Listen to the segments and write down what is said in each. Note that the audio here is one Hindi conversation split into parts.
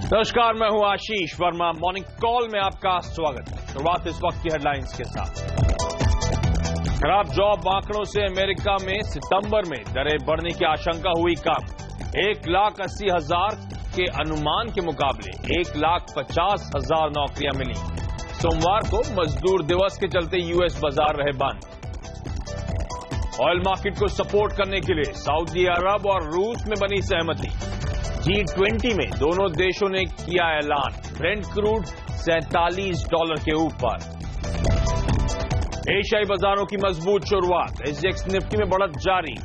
नमस्कार, मैं हूं आशीष वर्मा। मॉर्निंग कॉल में आपका स्वागत है। शुरुआत इस वक्त की हेडलाइंस के साथ। खराब जॉब आंकड़ों से अमेरिका में सितंबर में दरें बढ़ने की आशंका हुई कम। 1,80,000 के अनुमान के मुकाबले 1,50,000 नौकरियां मिली। सोमवार को मजदूर दिवस के चलते यूएस बाजार रहे बंद। ऑयल मार्केट को सपोर्ट करने के लिए सऊदी अरब और रूस में बनी सहमति। G20 में दोनों देशों ने किया ऐलान। ब्रेंट क्रूड $47 के ऊपर। एशियाई बाजारों की मजबूत शुरुआत। SGX निफ्टी में बढ़त जारी।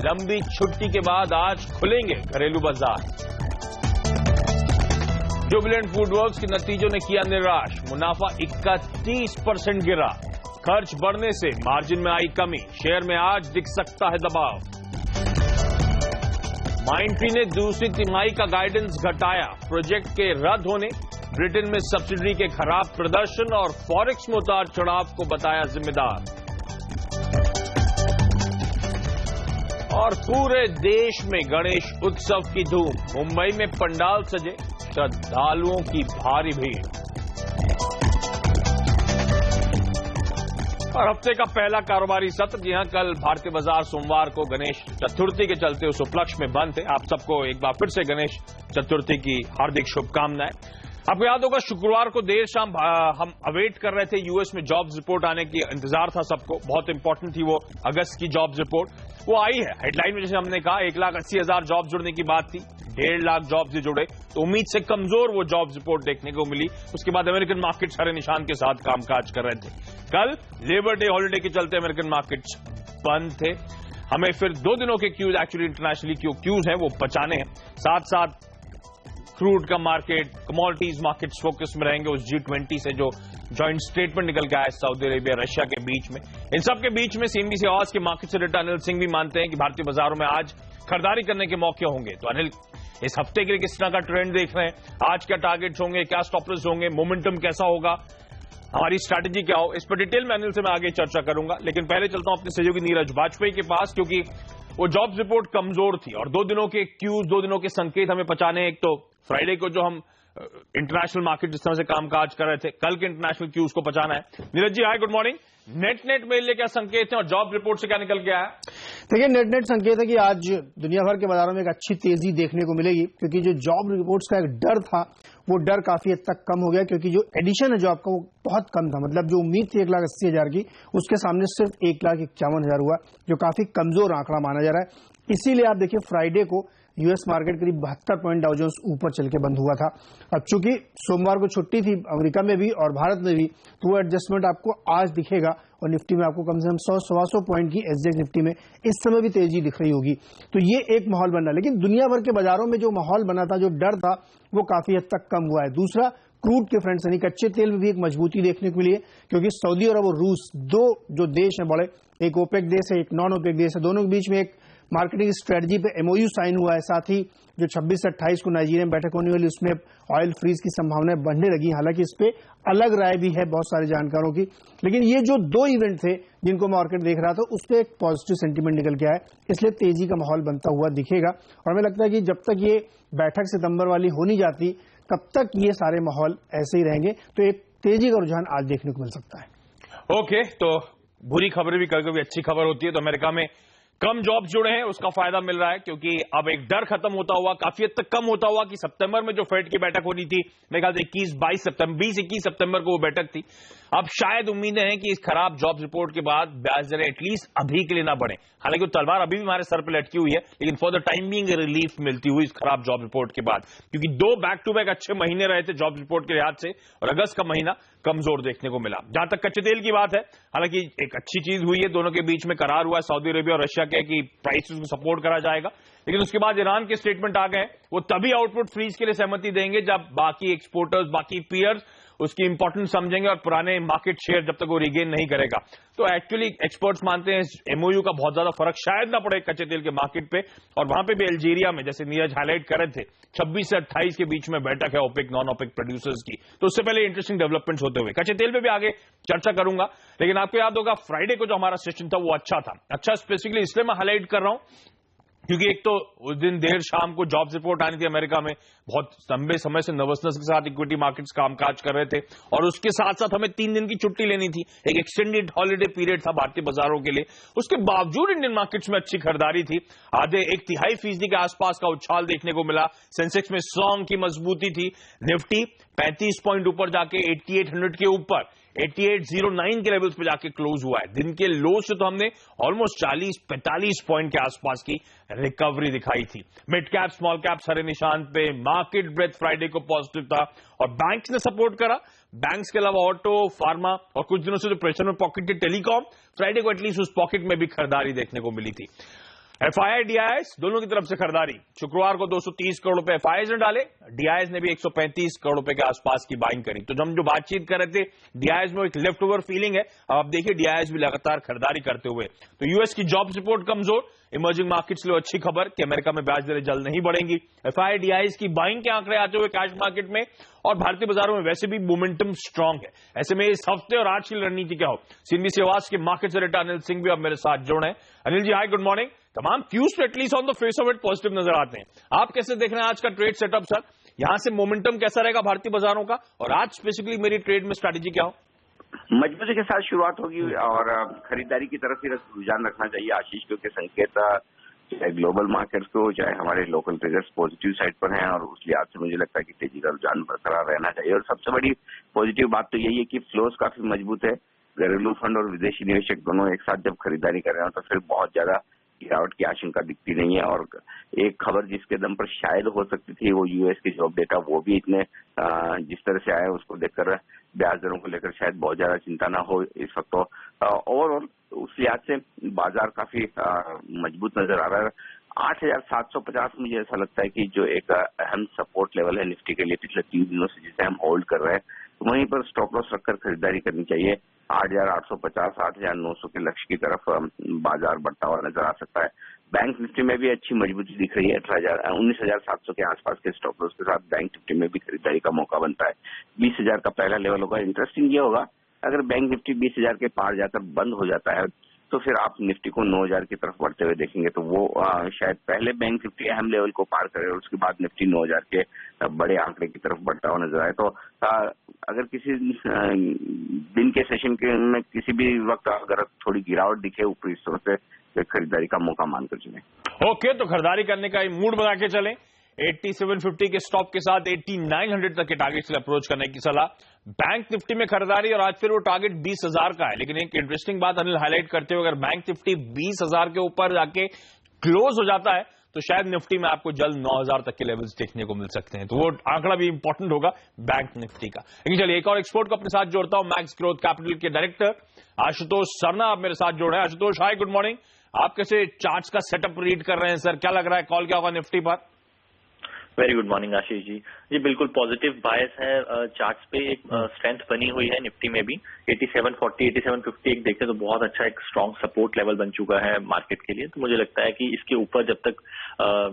लंबी छुट्टी के बाद आज खुलेंगे घरेलू बाजार। जुबिलेंट फूडवर्क्स के नतीजों ने किया निराश। मुनाफा 31% गिरा। खर्च बढ़ने से मार्जिन में आई कमी। शेयर में आज दिख सकता है दबाव। माइंडट्री ने दूसरी तिमाही का गाइडेंस घटाया। प्रोजेक्ट के रद्द होने, ब्रिटेन में सब्सिडी के खराब प्रदर्शन और फॉरेक्स में उतार चढ़ाव को बताया जिम्मेदार। और पूरे देश में गणेश उत्सव की धूम। मुंबई में पंडाल सजे, श्रद्धालुओं की भारी भीड़। और हफ्ते का पहला कारोबारी सत्र। जी हां, कल भारतीय बाजार सोमवार को गणेश चतुर्थी के चलते उस उपलक्ष्य में बंद थे। आप सबको एक बार फिर से गणेश चतुर्थी की हार्दिक शुभकामनाएं। आपको याद होगा शुक्रवार को देर शाम हम अवेट कर रहे थे यूएस में जॉब्स रिपोर्ट आने की इंतजार था सबको। बहुत इंपॉर्टेंट थी वो अगस्त की जॉब्स रिपोर्ट। वो आई है। हेडलाइन में जैसे हमने कहा 1,80,000 जॉब जुड़ने की बात थी। 1.5 लाख जॉब्स जो जुड़े तो उम्मीद से कमजोर वो जॉब्स रिपोर्ट देखने को मिली। उसके बाद अमेरिकन मार्केट्स हरे निशान के साथ कामकाज कर रहे थे। कल लेबर डे हॉलिडे के चलते अमेरिकन मार्केट्स बंद थे। हमें फिर 2 दिनों के क्यूज, एक्चुअली इंटरनेशनली क्यूज हैं वो बचाने हैं। साथ साथ क्रूड का मार्केट, कमोडिटीज मार्केट्स फोकस में रहेंगे। उस G20 से जो जॉइंट स्टेटमेंट निकल के आया सऊदी अरेबिया रशिया के बीच में, इन सब के बीच में CNBC आवाज के मार्केट से डेटा अनिल सिंह भी मानते हैं कि भारतीय बाजारों में आज खरीदारी करने के मौके होंगे। तो अनिल, इस हफ्ते के लिए किस तरह का ट्रेंड देख रहे हैं? आज क्या टारगेट्स होंगे, क्या स्टॉप लॉस होंगे, मोमेंटम कैसा होगा, हमारी स्ट्रैटेजी क्या हो, इस पर डिटेल में अनिल से मैं आगे चर्चा करूंगा। लेकिन पहले चलता हूं अपने सहयोगी नीरज वाजपेयी के पास, क्योंकि वो जॉब्स रिपोर्ट कमजोर थी और 2 दिनों के क्यूज, 2 दिनों के संकेत हमें पहचाने। एक तो फ्राइडे को जो हम इंटरनेशनल मार्केट जिस तरह से कामकाज कर रहे थे, कल के इंटरनेशनल क्यूज को पहचाना है। नीरज जी, हाय, गुड मॉर्निंग। नेट मेल लिए क्या संकेत है और जॉब रिपोर्ट से क्या निकल के आया? देखिए, नेट संकेत है कि आज दुनिया भर के बाजारों में एक अच्छी तेजी देखने को मिलेगी, क्योंकि जो जॉब रिपोर्ट्स का एक डर था वो डर काफी हद तक कम हो गया। क्योंकि जो एडिशन है जॉब का वो बहुत कम था। मतलब जो उम्मीद थी 1,80,000 की, उसके सामने सिर्फ 1,51,000 हुआ, जो काफी कमजोर आंकड़ा माना जा रहा है। इसीलिए आप देखिए फ्राइडे को यूएस मार्केट करीब 72 पॉइंट डाउ जोन्स ऊपर चल के बंद हुआ था। अब चूंकि सोमवार को छुट्टी थी अमेरिका में भी और भारत में भी, तो वो एडजस्टमेंट आपको आज दिखेगा। और निफ्टी में आपको कम से कम 100-125 पॉइंट की SGX निफ्टी में इस समय भी तेजी दिख रही होगी। तो ये एक माहौल बन रहा है। लेकिन दुनिया भर के बाजारों में जो माहौल बना था, जो डर था, वो काफी हद तक कम हुआ है। दूसरा, क्रूड के फ्रंट से, कच्चे तेल में भी एक मजबूती देखने को मिली है, क्योंकि सऊदी अरब और रूस, 2 जो देश हैं बड़े, एक ओपेक देश है, एक नॉन ओपेक देश है, दोनों के बीच में एक मार्केटिंग स्ट्रेटजी पे MOU साइन हुआ है। साथ ही जो 26 से 28 को नाइजीरिया में बैठक होने वाली, उसमें ऑयल फ्रीज की संभावनाएं बढ़ने लगी। हालांकि इस पे अलग राय भी है बहुत सारे जानकारों की। लेकिन ये जो 2 इवेंट थे जिनको मार्केट देख रहा था, उस पर एक पॉजिटिव सेंटीमेंट निकल के आया, इसलिए तेजी का माहौल बनता हुआ दिखेगा। और हमें लगता है कि जब तक ये बैठक सितंबर वाली हो नहीं जाती, तब तक ये सारे माहौल ऐसे ही रहेंगे। तो एक तेजी का रुझान आज देखने को मिल सकता है। ओके, तो बुरी खबरें भी कभी कभी अच्छी खबर होती है। तो अमेरिका में कम जॉब्स जुड़े हैं, उसका फायदा मिल रहा है, क्योंकि अब एक डर खत्म होता हुआ, काफी हद तक कम होता हुआ कि सितंबर में जो फेड की बैठक होनी थी, मेरे ख्याल से 20-21 सितंबर को वो बैठक थी। अब शायद उम्मीदें हैं कि इस खराब जॉब्स रिपोर्ट के बाद ब्याज दरें एटलीस्ट अभी के लिए ना बढ़े। हालांकि वो तलवार अभी भी हमारे सर पर लटकी हुई है, लेकिन for the time being relief मिलती हुई इस खराब जॉब रिपोर्ट के बाद, क्योंकि 2 बैक टू बैक अच्छे महीने रहे थे जॉब रिपोर्ट के लिहाज से, और अगस्त का महीना कमजोर देखने को मिला। जहां तक कच्चे तेल की बात है, हालांकि एक अच्छी चीज हुई है, दोनों के बीच में करार हुआ है सऊदी अरेबिया और रशिया के कि प्राइसेस को सपोर्ट करा जाएगा। लेकिन उसके बाद ईरान के स्टेटमेंट आ गए। वो तभी आउटपुट फ्रीज के लिए सहमति देंगे जब बाकी एक्सपोर्टर्स, बाकी पीयर्स उसकी इंपॉर्टेंस समझेंगे और पुराने मार्केट शेयर जब तक वो रिगेन नहीं करेगा। तो एक्चुअली एक्सपर्ट्स मानते हैं MOU का बहुत ज्यादा फर्क शायद ना पड़े कच्चे तेल के मार्केट पे। और वहां पे भी अल्जीरिया में, जैसे नीरज हाईलाइट कर रहे थे, 26 से 28 के बीच में बैठक है ओपेक नॉन ओपेक प्रोड्यूसर्स की। तो उससे पहले इंटरेस्टिंग डेवलपमेंट्स होते हुए कच्चे तेल पे भी आगे चर्चा करूंगा। लेकिन आपको याद होगा फ्राइडे को जो हमारा सेशन था वो अच्छा था। अच्छा स्पेसिफिकली इसलिए मैं हाईलाइट कर रहा हूं क्योंकि एक तो उस दिन देर शाम को जॉब्स रिपोर्ट आनी थी अमेरिका में, बहुत लंबे समय से नर्वसनेस के साथ इक्विटी मार्केट्स कामकाज कर रहे थे, और उसके साथ साथ हमें 3 दिन की छुट्टी लेनी थी, एक एक्सटेंडेड हॉलिडे पीरियड था भारतीय बाजारों के लिए। उसके बावजूद इंडियन मार्केट्स में अच्छी खरीदारी थी, आधे 1/3% के आसपास का उछाल देखने को मिला। सेंसेक्स में स्ट्रॉन्ग की मजबूती थी, निफ्टी 35 पॉइंट ऊपर जाके 8800 के ऊपर 8809 के लेवल्स पे जाके क्लोज हुआ है। दिन के लो से तो हमने ऑलमोस्ट 40-45 पॉइंट के आसपास की रिकवरी दिखाई थी। मिड कैप स्मॉल कैप सारे निशान पे, मार्केट ब्रेथ फ्राइडे को पॉजिटिव था और बैंक्स ने सपोर्ट करा। बैंक्स के अलावा ऑटो, फार्मा और कुछ दिनों से जो प्रेशर में पॉकेट थी टेलीकॉम, फ्राइडे को एटलीस्ट उस पॉकेट में भी खरीदारी देखने को मिली थी। एफआईआई डीआईएस दोनों की तरफ से खरीदारी, शुक्रवार को 230 करोड़ रुपए एफआईआईज ने डाले, डीआईएस ने भी 135 करोड़ रुपए के आसपास की बाइंग करी। तो हम जो बातचीत कर रहे थे डीआईएस में एक लेफ्ट ओवर फीलिंग है, अब आप देखिए डीआईएस भी लगातार खरीदारी करते हुए। तो यूएस की जॉब्स रिपोर्ट कमजोर, इमर्जिंग मार्केट्स के लिए अच्छी खबर कि अमेरिका में ब्याज दरें जल्द नहीं बढ़ेंगी। एफआईआई डीआईएस की बाइंग के आंकड़े आते हुए कैश मार्केट में, और भारतीय बाजारों में वैसे भी मोमेंटम स्ट्रांग है। ऐसे में इस हफ्ते और आज की रणनीति क्या हो, सीएनबीसी आवाज के मार्केट से रेटा अनिल सिंह भी अब मेरे साथ जुड़े हैं। अनिल जी हाय, गुड मॉर्निंग। तमाम क्यूज तो at least on the face of it positive नजर आते हैं, आप कैसे देख रहे हैं आज का ट्रेड सेटअप सर? यहां से मोमेंटम कैसा रहेगा भारतीय बाजारों का, और आज स्पेसिफिकली मेरी ट्रेड में स्ट्रैटेजी क्या हो? मजबूती के साथ शुरुआत होगी और खरीदारी की तरफ ही रुझान रखना चाहिए आशीष, क्योंकि संकेत चाहे ग्लोबल मार्केट्स को चाहे हमारे लोकल ट्रेडर्स पॉजिटिव साइड पर हैं, और उस लिहाज से मुझे लगता है कि तेजी का रुझान बरकरार रहना चाहिए। और सबसे बड़ी पॉजिटिव बात तो यही है कि फ्लोज काफी मजबूत है, घरेलू फंड और विदेशी निवेशक दोनों एक साथ जब खरीदारी कर रहे हैं तो फिर बहुत ज्यादा गिरावट की आशंका दिखती नहीं है। और एक खबर जिसके दम पर शायद हो सकती थी वो यूएस की जॉब डेटा, वो भी इतने जिस तरह से आया उसको देखकर ब्याज दरों को लेकर शायद बहुत ज्यादा चिंता ना हो इस वक्त। तो ओवरऑल उस लिहाज से बाजार काफी मजबूत नजर आ रहा है। 8750 मुझे ऐसा लगता है कि जो एक अहम सपोर्ट लेवल है निफ्टी के लिए पिछले 3 दिनों से जिसे हम होल्ड कर रहे हैं, तो वहीं पर स्टॉप लॉस रखकर खरीदारी करनी चाहिए। 8850, 8900 के लक्ष्य की तरफ बाजार बढ़ता हुआ नजर आ सकता है। बैंक निफ्टी में भी अच्छी मजबूती दिख रही है, 19,700 के आसपास के स्टॉप लॉस के साथ बैंक निफ्टी में भी खरीदारी का मौका बनता है। 20,000 का पहला लेवल होगा। इंटरेस्टिंग ये होगा अगर बैंक निफ्टी 20,000 के पार जाकर बंद हो जाता है तो फिर आप निफ्टी को 9,000 की तरफ बढ़ते हुए देखेंगे, तो वो शायद पहले बैंक निफ्टी अहम लेवल को पार करे और उसके बाद निफ्टी 9,000 के बड़े आंकड़े की तरफ बढ़ता हुआ नजर आए। तो अगर किसी दिन के सेशन में किसी भी वक्त अगर थोड़ी गिरावट दिखे ऊपरी स्तर से, तो खरीदारी का मौका मानकर चले। ओके, तो खरीदारी करने का मूड बना के चले। 8750 के स्टॉप के साथ 8900 तक के टारगेट से अप्रोच करने की सलाह। बैंक निफ्टी में खरीदारी, और आज फिर वो टारगेट 20,000 का है। लेकिन एक इंटरेस्टिंग बात अनिल हाईलाइट करते हुए, अगर बैंक निफ्टी 20,000 के ऊपर जाके क्लोज हो जाता है तो शायद निफ्टी में आपको जल्द 9,000 तक के लेवल्स देखने को मिल सकते हैं। तो वो आंकड़ा भी इंपॉर्टेंट होगा बैंक निफ्टी का। लेकिन चलिए एक और एक्सपोर्ट को अपने साथ जोड़ता हूं, मैक्स ग्रोथ कैपिटल के डायरेक्टर आशुतोष सरना आप मेरे साथ जोड़ रहे हैं। आशुतोष हाय, गुड मॉर्निंग। आप कैसे चार्ट्स का सेटअप रीड कर रहे हैं सर, क्या लग रहा है कॉल क्या होगा निफ्टी पर? Very good morning Ashish ji. जी बिल्कुल पॉजिटिव बायस है, चार्ट्स पे एक स्ट्रेंथ बनी हुई है निफ्टी में भी। 8740, 8750 एक देखें तो बहुत अच्छा एक स्ट्रांग सपोर्ट लेवल बन चुका है मार्केट के लिए। तो मुझे लगता है कि इसके ऊपर जब तक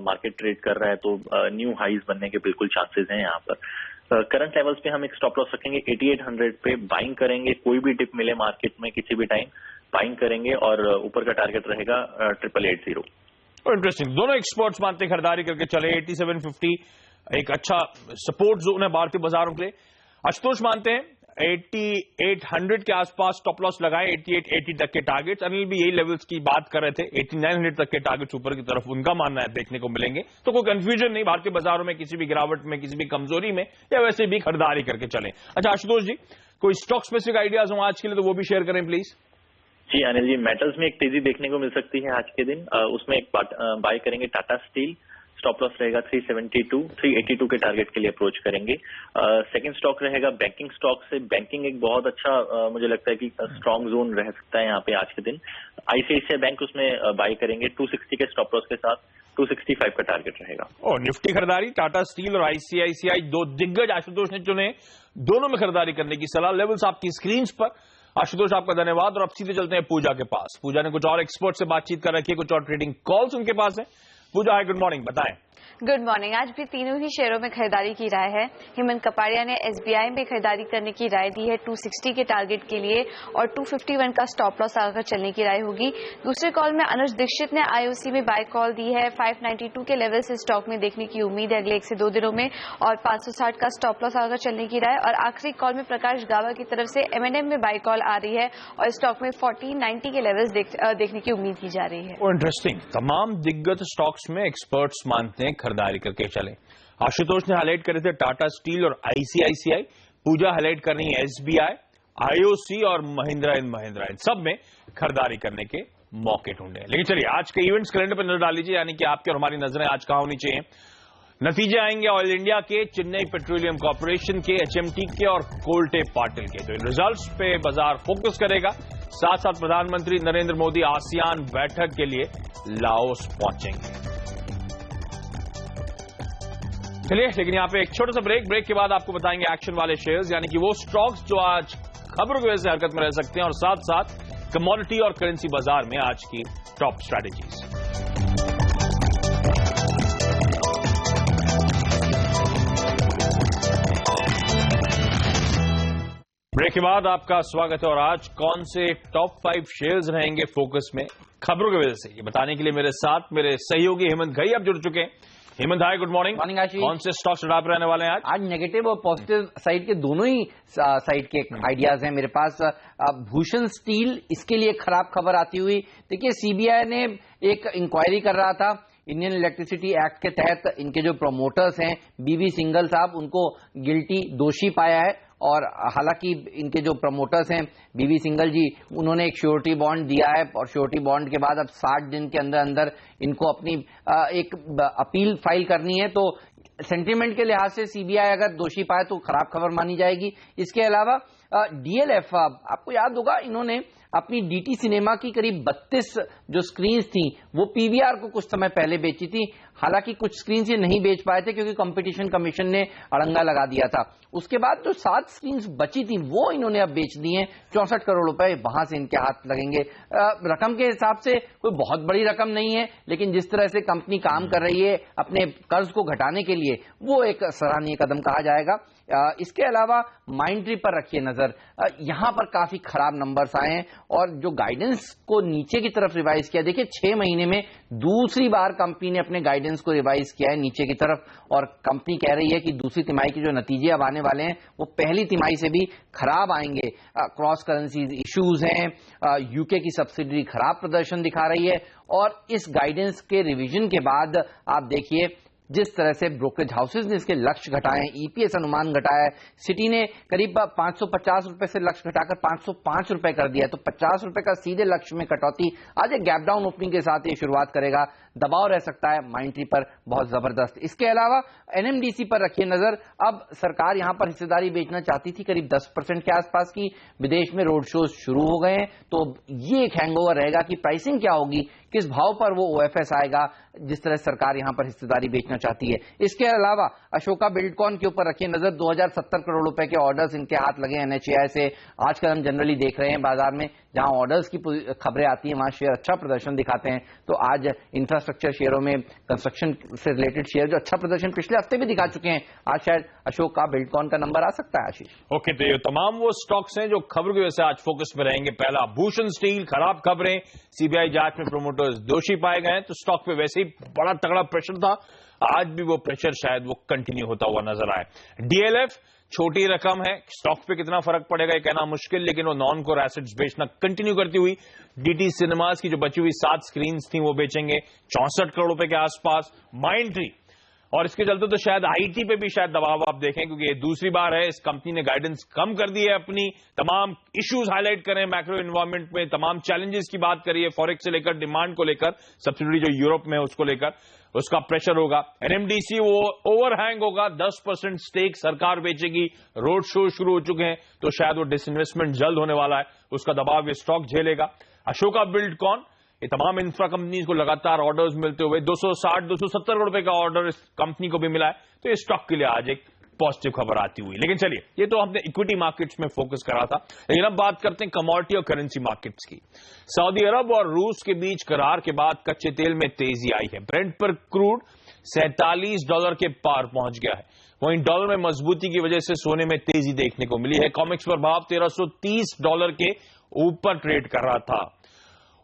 मार्केट ट्रेड कर रहा है तो न्यू हाईज बनने के बिल्कुल चांसेस हैं यहाँ पर। करंट लेवल्स पे हम एक स्टॉप लॉस रखेंगे 8800 पे, बाइंग करेंगे, कोई भी डिप मिले मार्केट में किसी भी टाइम बाइंग करेंगे, और ऊपर का टारगेट रहेगा 8880। इंटरेस्टिंग, दोनों एक्सपर्ट्स मानते खरीदारी करके चले। 8750 एक अच्छा सपोर्ट जोन है भारतीय बाजारों के लिए। आशुतोष मानते हैं 8800 के आसपास स्टॉप लॉस लगाए, 8880 तक के टारगेट्स। अनिल भी यही लेवल्स की बात कर रहे थे, 8900 तक के टारगेट्स ऊपर की तरफ उनका मानना है देखने को मिलेंगे। तो कोई कंफ्यूजन नहीं, भारतीय बाजारों में किसी भी गिरावट में, किसी भी कमजोरी में, या वैसे भी खरीदारी करके चले। अच्छा आशुतोष जी, कोई स्टॉक स्पेसिफिक आइडियाज हो आज के लिए तो वो भी शेयर करें प्लीज। जी अनिल जी, मेटल्स में एक तेजी देखने को मिल सकती है आज के दिन। उसमें एक बाय करेंगे टाटा स्टील, स्टॉप लॉस रहेगा 372, 382 के टारगेट के लिए अप्रोच करेंगे। सेकंड स्टॉक रहेगा बैंकिंग स्टॉक से। बैंकिंग एक बहुत अच्छा मुझे लगता है कि स्ट्रॉन्ग जोन रह सकता है यहाँ पे आज के दिन। आईसीआईसीआई बैंक उसमें बाय करेंगे 260 के स्टॉप लॉस के साथ, 265 का टारगेट रहेगा। निफ्टी खरीदारी, टाटा स्टील और आईसीआईसीआई दो दिग्गज आशुतोष ने चुने, दोनों में खरीदारी करने की सलाह। लेवल्स आपकी स्क्रीन पर। आशुतोष आपका धन्यवाद, और अब सीधे चलते हैं पूजा के पास। पूजा ने कुछ और एक्सपर्ट से बातचीत कर रखी है, कुछ और ट्रेडिंग कॉल्स उनके पास है। पूजा हाय, गुड मॉर्निंग, बताएं। Good morning. आज भी तीनों ही शेयरों में खरीदारी की राय है। हेमंत कपाड़िया ने एसबीआई में खरीदारी करने की राय दी है 260 के टारगेट के लिए और 251 का स्टॉप लॉस लगाकर चलने की राय होगी। दूसरे कॉल में अनुज दीक्षित ने आईओसी में बाय कॉल दी है। 592 के लेवल से स्टॉक में देखने की उम्मीद है अगले 1 से 2 दिनों में और 560 का स्टॉप लॉस लगाकर चलने की राय। और आखिरी कॉल में प्रकाश गावा की तरफ से M&M में बाय कॉल आ रही है और स्टॉक में 1490 के लेवल्स देखने की उम्मीद की जा रही है। इंटरेस्टिंग। तमाम दिग्गज स्टॉक्स में एक्सपर्ट्स मानते हैं खरीदारी करके चले। आशुतोष ने हाईलाइट करे थे टाटा स्टील और आईसीआईसीआई, पूजा हाईलाइट कर रही है एसबीआई, आईओसी और महिंद्रा एंड महिंद्रा, इन सब में खरीदारी करने के मौके ढूंढे। लेकिन चलिए आज के इवेंट्स कैलेंडर पर नजर डाल लीजिए, यानी कि आपकी और हमारी नजरें आज कहां होनी चाहिए। नतीजे आएंगे ऑयल इंडिया के, चेन्नई पेट्रोलियम कॉर्पोरेशन के, एचएमटी के और कोल्टे पाटिल के। तो इन रिजल्ट्स पे बाजार फोकस करेगा। साथ साथ प्रधानमंत्री नरेंद्र मोदी आसियान बैठक के लिए लाओस पहुंचेंगे। चलिए लेकिन यहां पे एक छोटा सा ब्रेक के बाद आपको बताएंगे एक्शन वाले शेयर्स, यानी कि वो स्टॉक्स जो आज खबरों की वजह से हरकत में रह सकते हैं, और साथ साथ कमोडिटी और करेंसी बाजार में आज की टॉप स्ट्रैटेजीज। ब्रेक के बाद आपका स्वागत है और आज कौन से टॉप 5 शेयर्स रहेंगे फोकस में खबरों की वजह से, ये बताने के लिए मेरे साथ मेरे सहयोगी हेमंत घई अब जुड़ चुके हैं। हेमंत हाय, गुड मॉर्निंग। मॉर्निंग आशीष। कौन से स्टॉक्स टॉप रहने वाले हैं आज? आज नेगेटिव और पॉजिटिव साइड के दोनों ही साइड के आइडियाज हैं मेरे पास। भूषण स्टील, इसके लिए खराब खबर आती हुई, देखिए सीबीआई ने एक इंक्वायरी कर रहा था इंडियन इलेक्ट्रिसिटी एक्ट के तहत। इनके जो प्रमोटर्स हैं बीवी सिंघल साहब, उनको गिल्टी, दोषी पाया है। और हालांकि इनके जो प्रमोटर्स हैं बीवी सिंघल जी, उन्होंने एक श्योरिटी बॉन्ड दिया है और श्योरिटी बॉन्ड के बाद अब 60 दिन के अंदर अंदर इनको अपनी एक अपील फाइल करनी है। तो सेंटीमेंट के लिहाज से सीबीआई अगर दोषी पाए तो खराब खबर मानी जाएगी। इसके अलावा डीएलएफ, आपको याद होगा इन्होंने अपनी डीटी सिनेमा की करीब 32 जो स्क्रीन्स थी वो पीवीआर को कुछ समय पहले बेची थी। हालांकि कुछ स्क्रीन ये नहीं बेच पाए थे क्योंकि कंपटीशन कमीशन ने अड़ंगा लगा दिया था। उसके बाद जो 7 स्क्रीन्स बची थी वो इन्होंने अब बेच दी हैं। 64 करोड़ रुपए वहां से इनके हाथ लगेंगे। रकम के हिसाब से कोई बहुत बड़ी रकम नहीं है, लेकिन जिस तरह से कंपनी काम कर रही है अपने कर्ज को घटाने के लिए, वो एक सराहनीय कदम कहा जाएगा। इसके अलावा माइंडट्री पर रखिए नजर, यहां पर काफी खराब नंबर्स आए हैं और जो गाइडेंस को नीचे की तरफ रिवाइज किया। देखिए 6 महीने में दूसरी बार कंपनी ने अपने गाइडेंस को रिवाइज किया है नीचे की तरफ, और कंपनी कह रही है कि दूसरी तिमाही के जो नतीजे अब आने वाले हैं वो पहली तिमाही से भी खराब आएंगे। क्रॉस करेंसीज इश्यूज हैं, यूके की सब्सिडरी खराब प्रदर्शन दिखा रही है, और इस गाइडेंस के रिवीजन के बाद आप देखिए जिस तरह से ब्रोकरेज हाउसेज ने इसके लक्ष्य घटाए हैं, ईपीएस अनुमान घटाया है। सिटी ने करीब 550 रुपए से लक्ष्य घटाकर 505 रुपए कर दिया है, तो 50 रुपए का सीधे लक्ष्य में कटौती आज एक गैप डाउन ओपनिंग के साथ ये शुरुआत करेगा। दबाव रह सकता है माइंडट्री पर बहुत जबरदस्त। इसके अलावा एनएमडीसी पर रखिए नजर। अब सरकार यहां पर हिस्सेदारी बेचना चाहती थी करीब 10% के आसपास की, विदेश में रोड शोज शुरू हो गए हैं, तो ये एक हैंगओवर रहेगा कि प्राइसिंग क्या होगी, किस भाव पर वो ओएफएस आएगा, जिस तरह सरकार यहां पर हिस्सेदारी बेचना चाहती है। इसके अलावा अशोका बिल्डकॉन के ऊपर रखिए नजर। 2070 करोड़ रुपए के ऑर्डर्स इनके हाथ लगे एनएचएआई से। आजकल हम जनरली देख रहे हैं बाजार में जहां ऑर्डर्स की खबरें आती हैं वहां शेयर अच्छा प्रदर्शन दिखाते हैं। तो आज इंफ्रास्ट्रक्चर शेयरों में कंस्ट्रक्शन से रिलेटेड शेयर जो अच्छा प्रदर्शन पिछले हफ्ते भी दिखा चुके हैं, आज शायद अशोका बिल्डकॉन का नंबर आ सकता है। आशीष ओके, तो ये तमाम वो स्टॉक्स हैं जो खबर की वजह से आज फोकस में रहेंगे। पहला भूषण स्टील, खराब खबरें, सीबीआई जांच में प्रमोटर्स दोषी पाए गए, तो स्टॉक पे वैसे ही बड़ा तगड़ा प्रेशर था, आज भी वो प्रेशर शायद वो कंटिन्यू होता हुआ नजर आए। डीएलएफ छोटी रकम है, स्टॉक पे कितना फर्क पड़ेगा ये कहना मुश्किल, लेकिन वो नॉन कोर एसेट्स बेचना कंटिन्यू करती हुई डीटी सिनेमास की जो बची हुई 7 स्क्रीन्स थी वो बेचेंगे 64 करोड़ रुपए के आसपास। माइंडट्री, और इसके चलते तो शायद आईटी पे भी शायद दबाव आप देखें, क्योंकि ये दूसरी बार है इस कंपनी ने गाइडेंस कम कर दी है अपनी। तमाम इश्यूज हाईलाइट करें मैक्रो एनवायरनमेंट में, तमाम चैलेंजेस की बात करिए, फॉरेक्स से लेकर डिमांड को लेकर, सब्सिडी जो यूरोप में है उसको लेकर, उसका प्रेशर होगा। एनएमडीसी वो ओवरहैंग होगा, 10% स्टेक सरकार बेचेगी, रोड शो शुरू हो चुके हैं, तो शायद वो डिसइन्वेस्टमेंट जल्द होने वाला है, उसका दबाव ये स्टॉक झेलेगा। अशोका बिल्डकॉन, ये तमाम इंफ्रा कंपनीज को लगातार ऑर्डर्स मिलते हुए 260-270 करोड़ रुपए का ऑर्डर इस कंपनी को भी मिला है, तो ये स्टॉक के लिए आज एक पॉजिटिव खबर आती हुई। लेकिन चलिए, ये तो हमने इक्विटी मार्केट्स में फोकस करा था, लेकिन अब बात करते हैं कमोडिटी और करेंसी मार्केट्स की। सऊदी अरब और रूस के बीच करार के बाद कच्चे तेल में तेजी आई है। ब्रेंट पर क्रूड $47 के पार पहुंच गया है। वहीं डॉलर में मजबूती की वजह से सोने में तेजी देखने को मिली है। कॉमेक्स पर भाव $1330 के ऊपर ट्रेड कर रहा था।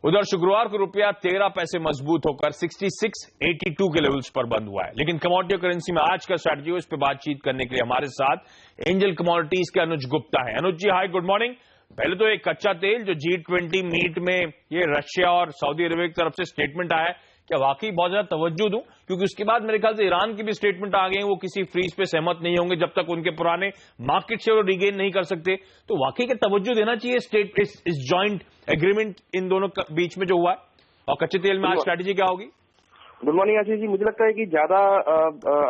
उधर शुक्रवार को रुपया 13 पैसे मजबूत होकर 6682 के लेवल्स पर बंद हुआ है। लेकिन कमोडिटी और करेंसी में आज का स्ट्रैटेजी, इस पर बातचीत करने के लिए हमारे साथ एंजल कमोडिटीज के अनुज गुप्ता है। अनुज जी, हाय, गुड मॉर्निंग। पहले तो एक कच्चा तेल जो G20 मीट में ये रशिया और सऊदी अरेबिया की तरफ से स्टेटमेंट आया है, क्या वाकई बहुत ज्यादा तवज्जो दूं? क्योंकि उसके बाद मेरे ख्याल से ईरान की भी स्टेटमेंट आ गई है, वो किसी फ्रीज पे सहमत नहीं होंगे जब तक उनके पुराने मार्केट शेयर रिगेन नहीं कर सकते। तो वाकई क्या तवज्जो देना चाहिए इस जॉइंट एग्रीमेंट इन दोनों बीच में जो हुआ है? और कच्चे तेल में आज स्ट्रैटेजी क्या होगी? Good morning Ashish ji. मुझे लगता है कि ज्यादा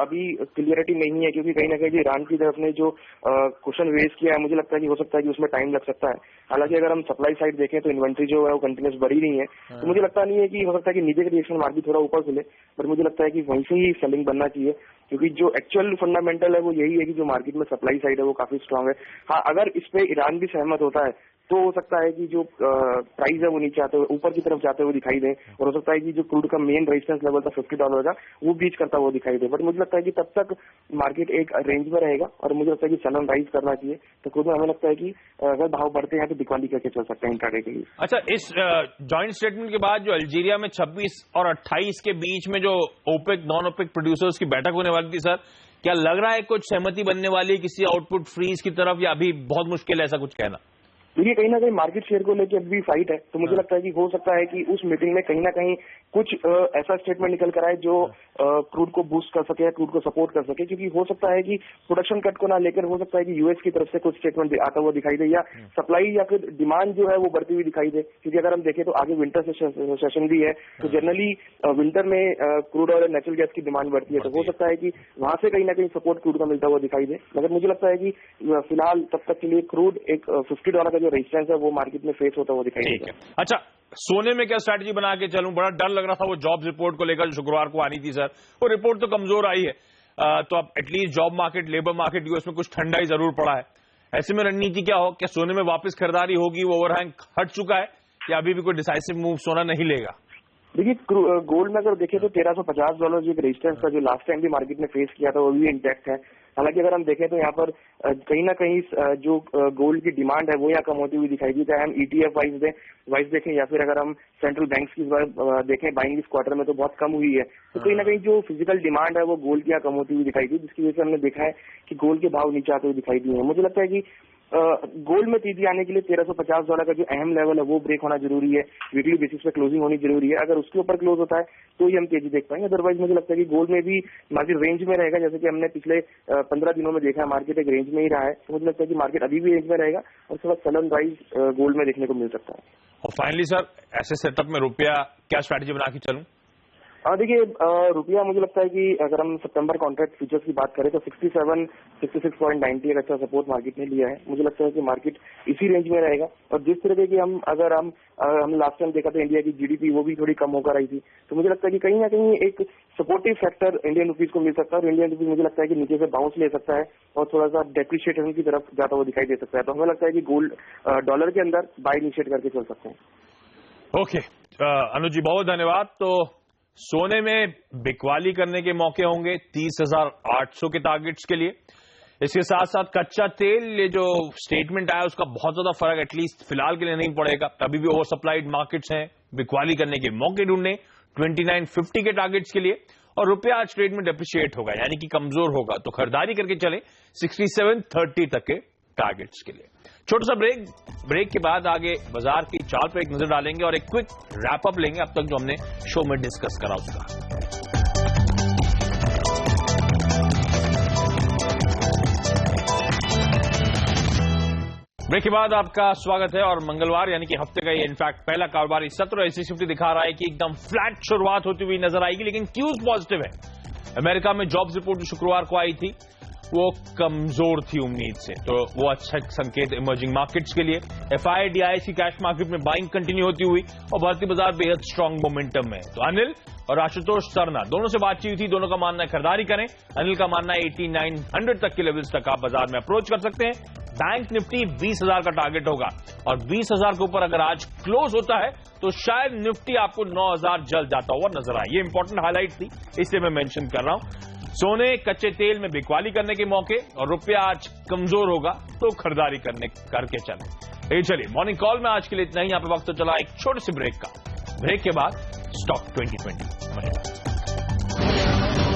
अभी क्लियरिटी नहीं है, क्योंकि कहीं ना कहीं ईरान की तरफ ने जो क्वेश्चन रेज किया है, मुझे लगता है कि हो सकता है कि उसमें टाइम लग सकता है। हालांकि अगर हम सप्लाई साइड देखें तो इन्वेंट्री जो है वो कंटिन्यूस बढ़ी नहीं है, तो मुझे लगता नहीं है कि हो सकता है कि नीचे के रिएक्शन मार्केट थोड़ा ऊपर खुले, बट मुझे लगता है कि वहीं से ही सेलिंग बनना चाहिए, क्योंकि जो एक्चुअल फंडामेंटल है वो यही है कि जो मार्केट में सप्लाई साइड है वो काफी स्ट्रांग है। हाँ, अगर इस पे ईरान भी सहमत होता है तो हो सकता है कि जो प्राइस है वो नीचे आते हुए ऊपर की तरफ जाते हुए दिखाई दे, और हो सकता है कि जो क्रूड का मेन रेजिस्टेंस लेवल था $50 का वो ब्रीच करता हुआ दिखाई दे। बट मुझे लगता है कि तब तक मार्केट एक रेंज में रहेगा, और मुझे लगता है कि सडन राइज करना चाहिए। तो क्रूड में हमें लगता है कि अगर भाव बढ़ते हैं तो बिकवाली करके चल सकते हैं इंट्राडे के लिए। अच्छा, इस जॉइंट स्टेटमेंट के बाद जो अल्जीरिया में 26 और 28 के बीच में जो ओपेक नॉन ओपेक प्रोड्यूसर्स की बैठक होने वाली थी, सर, क्या लग रहा है कुछ सहमति बनने वाली है किसी आउटपुट फ्रीज की तरफ, या अभी बहुत मुश्किल है ऐसा कुछ कहना? देखिए, कहीं ना कहीं मार्केट शेयर को लेकर अभी फाइट है, तो मुझे लगता है कि हो सकता है कि उस मीटिंग में कहीं ना कहीं कुछ ऐसा स्टेटमेंट निकल कर आए जो क्रूड को बूस्ट कर सके, क्रूड को सपोर्ट कर सके, क्योंकि हो सकता है कि प्रोडक्शन कट को ना लेकर हो सकता है कि यूएस की तरफ से कुछ स्टेटमेंट आता हुआ दिखाई दे, या सप्लाई या फिर डिमांड जो है वो बढ़ती हुई दिखाई दे। क्योंकि अगर हम देखें तो आगे विंटर सेशन भी है, तो जनरली विंटर में क्रूड और नेचुरल गैस की डिमांड बढ़ती है, तो हो सकता है कि वहां से कहीं ना कहीं सपोर्ट क्रूड का मिलता हुआ दिखाई दे। मगर मुझे लगता है कि फिलहाल तब तक के लिए क्रूड एक $50 का जो रेजिस्टेंस है वो मार्केट में फेस होता हुआ दिखाई देगा। अच्छा, सोने में क्या स्ट्रैटेजी बना के चलूं? बड़ा डर लग रहा था वो जॉब्स रिपोर्ट को लेकर जो शुक्रवार को आनी थी, सर, वो रिपोर्ट तो कमजोर आई है, तो अब at least job market, labour market US में कुछ ठंडा ही जरूर पड़ा है। ऐसे में रणनीति क्या हो? क्या सोने में वापस खरीदारी होगी? वो ओवरहैंग हट चुका है या अभी भी कोई डिसाइसिव मूव सोना नहीं लेगा? देखिए, गोल्ड में अगर देखें तो $1350 जो रेजिस्टेंस था जो लास्ट टाइम भी मार्केट ने फेस किया था वो भी इंटैक्ट है। हालांकि अगर हम देखें तो यहाँ पर कहीं ना कहीं जो गोल्ड की डिमांड है वो यहाँ कम होती हुई दिखाई दी, चाहे हम ETF वाइज देखें या फिर अगर हम सेंट्रल बैंक्स की देखें बाइंग इस क्वार्टर में तो बहुत कम हुई है। तो कहीं ना कहीं जो फिजिकल डिमांड है वो गोल्ड की यहाँ कम होती हुई दिखाई दी, जिसकी वजह से हमने देखा है कि गोल्ड के भाव नीचे आते हुए दिखाई दिए हैं। मुझे लगता है कि गोल्ड में तेजी आने के लिए $1350 का जो अहम लेवल है वो ब्रेक होना जरूरी है, वीकली बेसिस पे क्लोजिंग होनी जरूरी है। अगर उसके ऊपर क्लोज होता है तो ही हम तेजी देख पाएंगे, अदरवाइज मुझे लगता है कि गोल्ड में भी मार्केट रेंज में रहेगा, जैसे कि हमने पिछले 15 दिनों में देखा है मार्केट एक रेंज में ही रहा है। तो मुझे लगता है कि मार्केट अभी भी रेंज में रहेगा और थोड़ा सडन राइज गोल्ड में देखने को मिल सकता है। और फाइनली सर, ऐसे सेटअप में रुपया क्या स्ट्रैटेजी बना के चलूं? देखिए, रुपया मुझे लगता है कि अगर हम सितंबर कॉन्ट्रैक्ट फ्यूचर्स की बात करें तो 66.90 एक अच्छा सपोर्ट मार्केट ने लिया है। मुझे लगता है कि मार्केट इसी रेंज में रहेगा, और जिस तरह के हम लास्ट टाइम देखा था इंडिया की GDP वो भी थोड़ी कम होकर आई थी, तो मुझे लगता है कि कहीं ना कहीं एक सपोर्टिव फैक्टर इंडियन रुपीज को मिल सकता है, और इंडियन रुपीज मुझे लगता है कि नीचे से बाउंस ले सकता है और थोड़ा सा डेप्रिशिएशन की तरफ जाता हुआ दिखाई दे सकता है। तो हमें लगता है कि गोल्ड डॉलर के अंदर बाय इनिशिएट करके चल सकते हैं। ओके, अनुज जी बहुत धन्यवाद। तो सोने में बिकवाली करने के मौके होंगे 30,800 के टारगेट्स के लिए। इसके साथ साथ कच्चा तेल, ये जो स्टेटमेंट आया उसका बहुत ज्यादा फर्क एटलीस्ट फिलहाल के लिए नहीं पड़ेगा, अभी भी ओवर सप्लाइड मार्केट्स हैं, बिकवाली करने के मौके ढूंढने 2950 के टारगेट्स के लिए। और रुपया आज ट्रेड में डेप्रिशिएट होगा, यानी कि कमजोर होगा, तो खरीदारी करके चले 6730 तक के टारगेट्स के लिए। छोटा सा ब्रेक के बाद आगे बाजार की चाल पर एक नजर डालेंगे और एक क्विक रैप अप लेंगे अब तक जो हमने शो में डिस्कस करा उसका। ब्रेक के बाद आपका स्वागत है। और मंगलवार यानी कि हफ्ते का ये इनफैक्ट पहला कारोबारी सत्र ऐसी निफ्टी दिखा रहा है कि एकदम फ्लैट शुरुआत होती हुई नजर आएगी, लेकिन क्यूज पॉजिटिव है। अमेरिका में जॉब्स रिपोर्ट जो शुक्रवार को आई थी वो कमजोर थी उम्मीद से, तो वो अच्छा संकेत इमर्जिंग मार्केट्स के लिए। FII DII की कैश मार्केट में बाइंग कंटिन्यू होती हुई और भारतीय बाजार बेहद स्ट्रांग मोमेंटम में। तो अनिल और आशुतोष सरना, दोनों से बातचीत थी। दोनों का मानना है खरीदारी करें। अनिल का मानना है 8900 तक के लेवल्स तक आप बाजार में अप्रोच कर सकते हैं। बैंक निफ्टी 20,000 का टारगेट होगा और 20,000 के ऊपर अगर आज क्लोज होता है तो शायद निफ्टी आपको 9,000 जल्द जाता हुआ नजर आए। ये इंपॉर्टेंट हाईलाइट थी, इसलिए मैं मेंशन कर रहा हूं। सोने कच्चे तेल में बिकवाली करने के मौके और रुपया आज कमजोर होगा तो खरीदारी करके चले। चलिए मॉर्निंग कॉल में आज के लिए इतना ही। यहाँ पे वक्त तो चला एक छोटे से ब्रेक का। ब्रेक के बाद स्टॉक 2020।